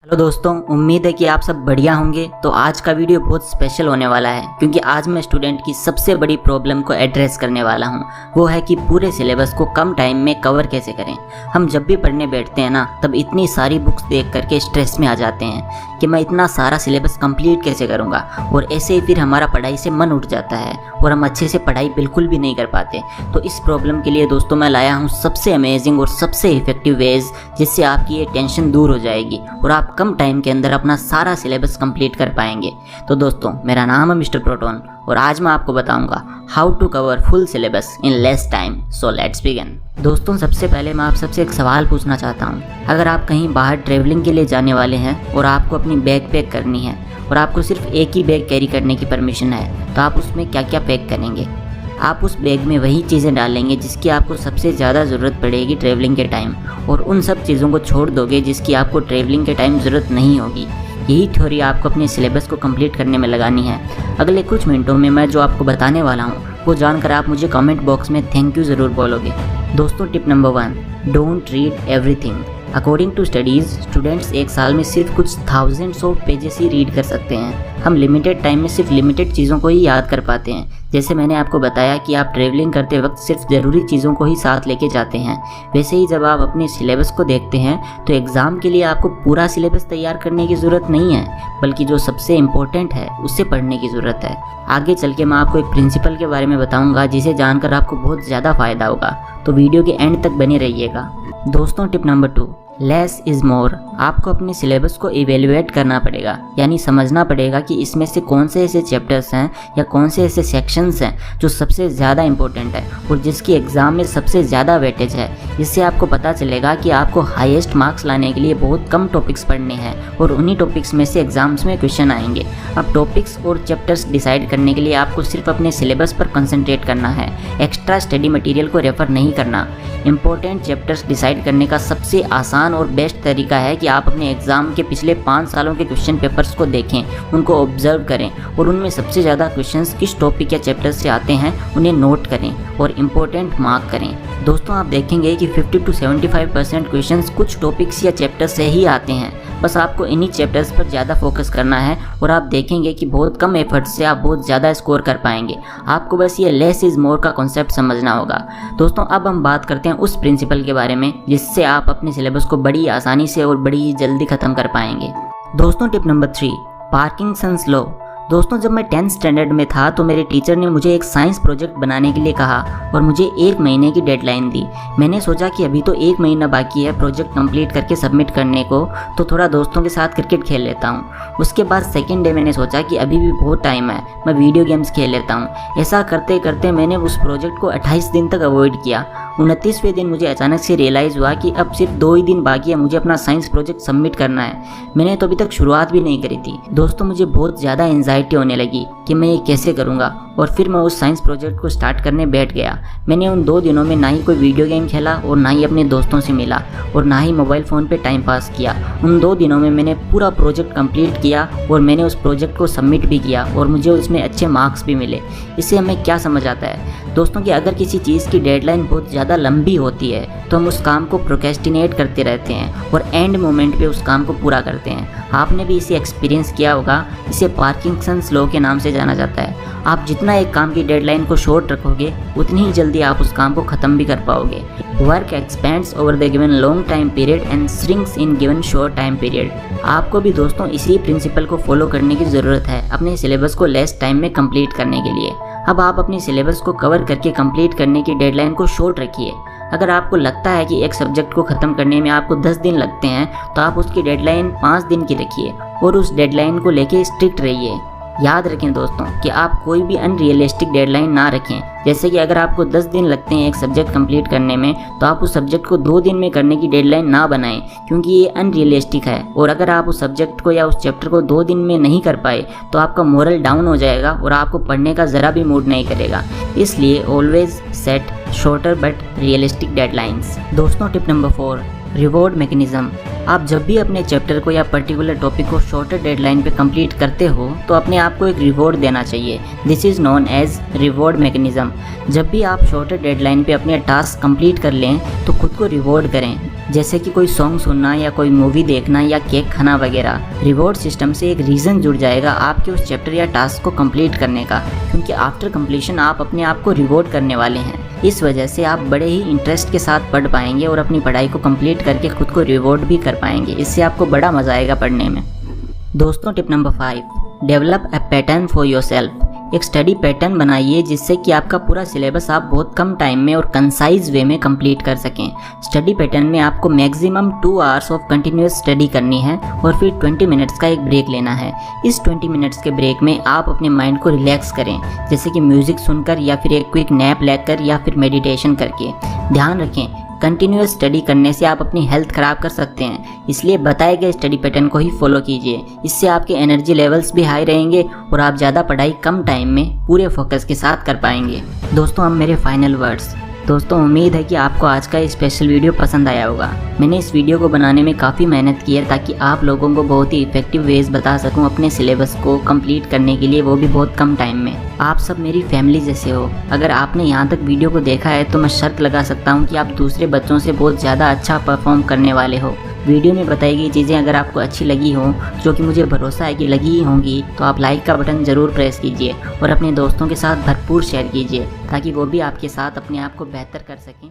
Hello दोस्तों, उम्मीद है कि आप सब बढ़िया होंगे। तो आज का वीडियो बहुत स्पेशल होने वाला है क्योंकि आज मैं स्टूडेंट की सबसे बड़ी प्रॉब्लम को एड्रेस करने वाला हूं। वो है कि पूरे सिलेबस को कम टाइम में कवर कैसे करें। हम जब भी पढ़ने बैठते हैं ना, तब इतनी सारी बुक्स देख करके स्ट्रेस में आ जाते हैं कि मैं इतना सारा सिलेबस कंप्लीट कैसे करूँगा, और ऐसे ही फिर हमारा पढ़ाई से मन उठ जाता है और हम अच्छे से पढ़ाई बिल्कुल भी नहीं कर पाते। तो इस प्रॉब्लम के लिए दोस्तों मैं लाया हूँ सबसे अमेजिंग और सबसे इफेक्टिव वेज, जिससे आपकी ये टेंशन दूर हो जाएगी और आप कम टाइम के अंदर अपना सारा सिलेबस कंप्लीट कर पाएंगे। तो दोस्तों, मेरा नाम है मिस्टर प्रोटोन और आज मैं आपको बताऊंगा how to cover full syllabus in less time. So let's begin. दोस्तों, सबसे पहले मैं आप सबसे एक सवाल पूछना चाहता हूं। अगर आप कहीं बाहर ट्रैवलिंग के लिए जाने वाले हैं और आपको अपनी बैग पैक करनी है और आपको सिर्फ एक ही बैग कैरी करने की परमिशन है, तो आप उसमें क्या क्या पैक करेंगे? आप उस बैग में वही चीज़ें डालेंगे जिसकी आपको सबसे ज़्यादा ज़रूरत पड़ेगी ट्रैवलिंग के टाइम, और उन सब चीज़ों को छोड़ दोगे जिसकी आपको ट्रैवलिंग के टाइम ज़रूरत नहीं होगी। यही थ्योरी आपको अपने सिलेबस को कंप्लीट करने में लगानी है। अगले कुछ मिनटों में मैं जो आपको बताने वाला हूँ वो जानकर आप मुझे कमेंट बॉक्स में थैंक यू ज़रूर बोलोगे। दोस्तों, tip number 1, don't read everything. According to studies, students एक साल में सिर्फ कुछ थाउजेंड्स ऑफ पेजेस ही रीड कर सकते हैं। हम लिमिटेड टाइम में सिर्फ लिमिटेड चीज़ों को ही याद कर पाते हैं। जैसे मैंने आपको बताया कि आप ट्रैवलिंग करते वक्त सिर्फ ज़रूरी चीज़ों को ही साथ लेके जाते हैं, वैसे ही जब आप अपने सिलेबस को देखते हैं तो एग्ज़ाम के लिए आपको पूरा सिलेबस तैयार करने की ज़रूरत नहीं है, बल्कि जो सबसे इम्पोर्टेंट है उसे पढ़ने की ज़रूरत है। आगे चल के मैं आपको एक प्रिंसिपल के बारे में बताऊँगा जिसे जानकर आपको बहुत ज़्यादा फ़ायदा होगा, तो वीडियो के एंड तक बने रहिएगा। दोस्तों, tip number 2, less is more. आपको अपने सिलेबस को इवेल्युएट करना पड़ेगा, यानी समझना पड़ेगा कि इसमें से कौन से ऐसे चैप्टर्स हैं या कौन से ऐसे सेक्शंस हैं जो सबसे ज़्यादा इंपॉर्टेंट है और जिसकी एग्ज़ाम में सबसे ज़्यादा वेटेज है। इससे आपको पता चलेगा कि आपको हाईएस्ट मार्क्स लाने के लिए बहुत कम टॉपिक्स पढ़ने हैं और उन्हीं टॉपिक्स में से एग्ज़ाम्स में क्वेश्चन आएंगे। अब टॉपिक्स और चैप्टर्स डिसाइड करने के लिए आपको सिर्फ अपने सिलेबस पर कंसंट्रेट करना है, एक्स्ट्रा स्टडी मटेरियल को रेफ़र नहीं करना। इंपॉर्टेंट चैप्टर्स डिसाइड करने का सबसे आसान और बेस्ट तरीका है कि आप अपने एग्ज़ाम के पिछले 5 सालों के क्वेश्चन पेपर्स को देखें, उनको ऑब्जर्व करें और उनमें सबसे ज़्यादा क्वेश्चंस किस टॉपिक या चैप्टर से आते हैं उन्हें नोट करें और इम्पोर्टेंट मार्क करें। दोस्तों, आप देखेंगे कि 50 to 75% क्वेश्चंस कुछ टॉपिक्स या चैप्टर से ही आते हैं। बस आपको इन्हीं चैप्टर्स पर ज़्यादा फोकस करना है और आप देखेंगे कि बहुत कम एफर्ट से आप बहुत ज़्यादा स्कोर कर पाएंगे। आपको बस ये लेस इज़ मोर का कॉन्सेप्ट समझना होगा। दोस्तों, अब हम बात करते हैं उस प्रिंसिपल के बारे में जिससे आप अपने सिलेबस को बड़ी आसानी से और बड़ी जल्दी ख़त्म कर पाएंगे। दोस्तों, टिप नंबर 3, पार्किंसंस लॉ। दोस्तों, जब मैं 10th स्टैंडर्ड में था तो मेरे टीचर ने मुझे एक साइंस प्रोजेक्ट बनाने के लिए कहा और मुझे 1 महीने की डेडलाइन दी। मैंने सोचा कि अभी तो 1 महीना बाकी है प्रोजेक्ट कंप्लीट करके सबमिट करने को, तो थोड़ा दोस्तों के साथ क्रिकेट खेल लेता हूँ। उसके बाद सेकेंड डे मैंने सोचा कि अभी भी बहुत टाइम है, मैं वीडियो गेम्स खेल लेता हूँ। ऐसा करते करते मैंने उस प्रोजेक्ट को 28 दिन तक अवॉइड किया। 29वें दिन मुझे अचानक से रियलाइज़ हुआ कि अब सिर्फ 2 ही दिन बाकी है, मुझे अपना साइंस प्रोजेक्ट सबमिट करना है। मैंने तो अभी तक शुरुआत भी नहीं करी थी। दोस्तों, मुझे बहुत ज़्यादा एंजाइटी होने लगी कि मैं ये कैसे करूँगा, और फिर मैं उस साइंस प्रोजेक्ट को स्टार्ट करने बैठ गया। मैंने उन 2 दिनों में ना ही कोई वीडियो गेम खेला और ना ही अपने दोस्तों से मिला और ना ही मोबाइल फ़ोन पे टाइम पास किया। उन 2 दिनों में मैंने पूरा प्रोजेक्ट कंप्लीट किया और मैंने उस प्रोजेक्ट को सबमिट भी किया और मुझे उसमें अच्छे मार्क्स भी मिले। इससे हमें क्या समझ आता है दोस्तों कि अगर किसी चीज़ की डेडलाइन बहुत ज़्यादा लंबी होती है तो हम उस काम को प्रोक्रेस्टिनेट करते रहते हैं और एंड मोमेंट पे उस काम को पूरा करते हैं। आपने भी इसे एक्सपीरियंस किया होगा। इसे पार्किंसंस लॉ के नाम से जाना जाता है। आप जितना एक काम की डेडलाइन को शॉर्ट रखोगे उतनी ही जल्दी आप उस काम को ख़त्म भी कर पाओगे। Work expends over the given long time period and shrinks in given short time period. आपको भी दोस्तों इसी प्रिंसिपल को फॉलो करने की ज़रूरत है अपने सिलेबस को लेस टाइम में कंप्लीट करने के लिए। अब आप अपने सिलेबस को कवर करके कंप्लीट करने की डेडलाइन को शॉर्ट रखिए। अगर आपको लगता है कि एक सब्जेक्ट को ख़त्म करने में आपको 10 दिन लगते हैं तो आप उसकी डेडलाइन 5 दिन की रखिए और उस डेडलाइन को लेके स्ट्रिक्ट रहिए। याद रखें दोस्तों कि आप कोई भी अनरियलिस्टिक डेडलाइन ना रखें। जैसे कि अगर आपको 10 दिन लगते हैं एक सब्जेक्ट कंप्लीट करने में, तो आप उस सब्जेक्ट को 2 दिन में करने की डेडलाइन ना बनाएं, क्योंकि ये अनरियलिस्टिक है। और अगर आप उस सब्जेक्ट को या उस चैप्टर को 2 दिन में नहीं कर पाए तो आपका मोरल डाउन हो जाएगा और आपको पढ़ने का ज़रा भी मूड नहीं करेगा। इसलिए always set shorter but realistic deadlines. दोस्तों, टिप नंबर 4, रिवॉर्ड मैकेनिज्म। आप जब भी अपने चैप्टर को या पर्टिकुलर टॉपिक को शॉर्टर डेडलाइन पे कंप्लीट करते हो तो अपने आप को एक रिवॉर्ड देना चाहिए। This is known as reward mechanism. जब भी आप शॉर्टर डेडलाइन पे अपने टास्क कंप्लीट कर लें तो खुद को रिवॉर्ड करें। जैसे कि कोई सॉन्ग सुनना या कोई मूवी देखना या केक खाना वगैरह। रिवॉर्ड सिस्टम से एक रीज़न जुड़ जाएगा आपके उस चैप्टर या टास्क को कंप्लीट करने का, क्योंकि आफ्टर कंप्लीशन आप अपने आप को रिवॉर्ड करने वाले हैं। इस वजह से आप बड़े ही इंटरेस्ट के साथ पढ़ पाएंगे और अपनी पढ़ाई को कंप्लीट करके खुद को रिवॉर्ड भी कर पाएंगे। इससे आपको बड़ा मज़ा आएगा पढ़ने में। दोस्तों, tip number 5, develop a pattern for yourself. एक स्टडी पैटर्न बनाइए जिससे कि आपका पूरा सिलेबस आप बहुत कम टाइम में और कंसाइज वे में कंप्लीट कर सकें। स्टडी पैटर्न में आपको maximum 2 hours of continuous study करनी है और फिर 20 मिनट्स का एक ब्रेक लेना है। इस 20 मिनट्स के ब्रेक में आप अपने माइंड को रिलैक्स करें, जैसे कि म्यूज़िक सुनकर या फिर एक क्विक नैप लेकर या फिर मेडिटेशन करके। ध्यान रखें, कंटिन्यूस स्टडी करने से आप अपनी हेल्थ ख़राब कर सकते हैं, इसलिए बताए गए स्टडी पैटर्न को ही फॉलो कीजिए। इससे आपके एनर्जी लेवल्स भी हाई रहेंगे और आप ज़्यादा पढ़ाई कम टाइम में पूरे फोकस के साथ कर पाएंगे। दोस्तों, अब मेरे फाइनल वर्ड्स। दोस्तों, उम्मीद है कि आपको आज का स्पेशल वीडियो पसंद आया होगा। मैंने इस वीडियो को बनाने में काफ़ी मेहनत की है ताकि आप लोगों को बहुत ही इफेक्टिव वेज बता सकूं अपने सिलेबस को कंप्लीट करने के लिए, वो भी बहुत कम टाइम में। आप सब मेरी फैमिली जैसे हो। अगर आपने यहाँ तक वीडियो को देखा है तो मैं शर्त लगा सकता हूँ कि आप दूसरे बच्चों से बहुत ज़्यादा अच्छा परफॉर्म करने वाले हो। वीडियो में बताई गई चीज़ें अगर आपको अच्छी लगी हो, जो कि मुझे भरोसा है कि लगी ही होंगी, तो आप लाइक का बटन ज़रूर प्रेस कीजिए और अपने दोस्तों के साथ भरपूर शेयर कीजिए ताकि वो भी आपके साथ अपने आप को बेहतर कर सकें।